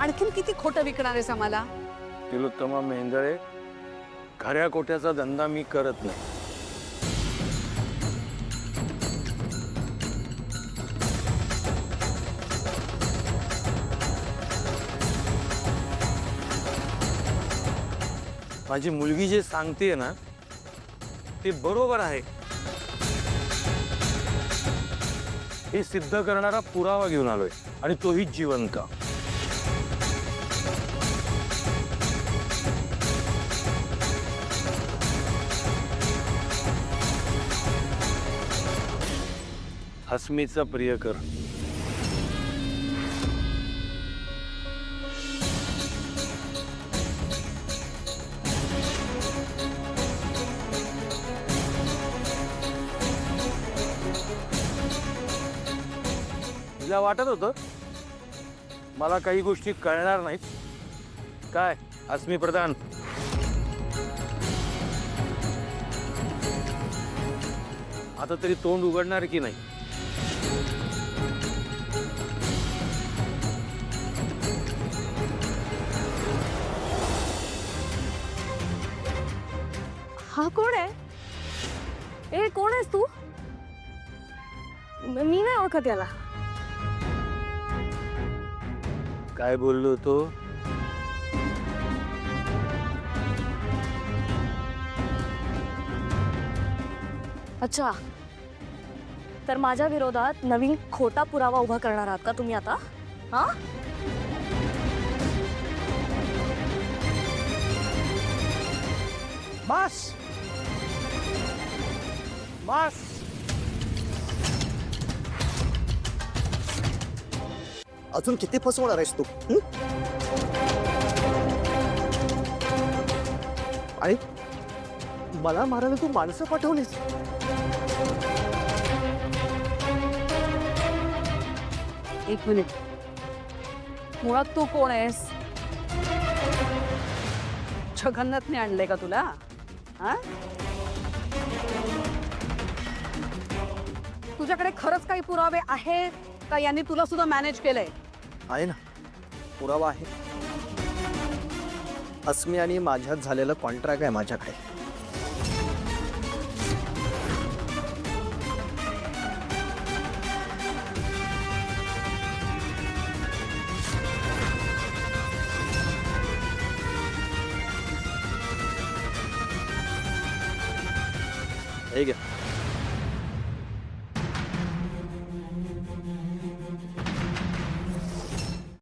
आणखीन किती खोटं विकणार आहेस आम्हाला? तिलोत्तमा मेंदळे, खऱ्या कोट्याचा धंदा मी करत नाही. माझी मुलगी जे सांगते ना ते बरोबर आहे हे सिद्ध करणारा पुरावा घेऊन आलोय आणि तोही जिवंत. हसमीचा प्रियकर. तुला वाटत होतं मला काही गोष्टी कळणार नाहीत काय हसमी प्रधान? आता तरी तोंड उघडणार की नाही? हा कोण आहे? ए कोण आहेस तू? मी नाही ओळखत याला. काय बोललो तो? अच्छा, तर माझ्या विरोधात नवीन खोटा पुरावा उभा करणार आहात का तुम्ही आता? हा? बस बस. अजून किती फसवणार आहेस तू? आणि मला मारायला तू माणसं पाठवलीस? एक मिनिट, मुळात तू कोण आहेस? जगन्नाथने आणलंय का तुला? हा? तुझ्याकडे खरंच काही पुरावे आहेत का यांनी तुला सुद्धा मॅनेज केलंय? आहे ना, पुरावा आहे. अस्मी आणि माझ्यात झालेलं कॉन्ट्रॅक्ट आहे माझ्याकडे. हे घ्या.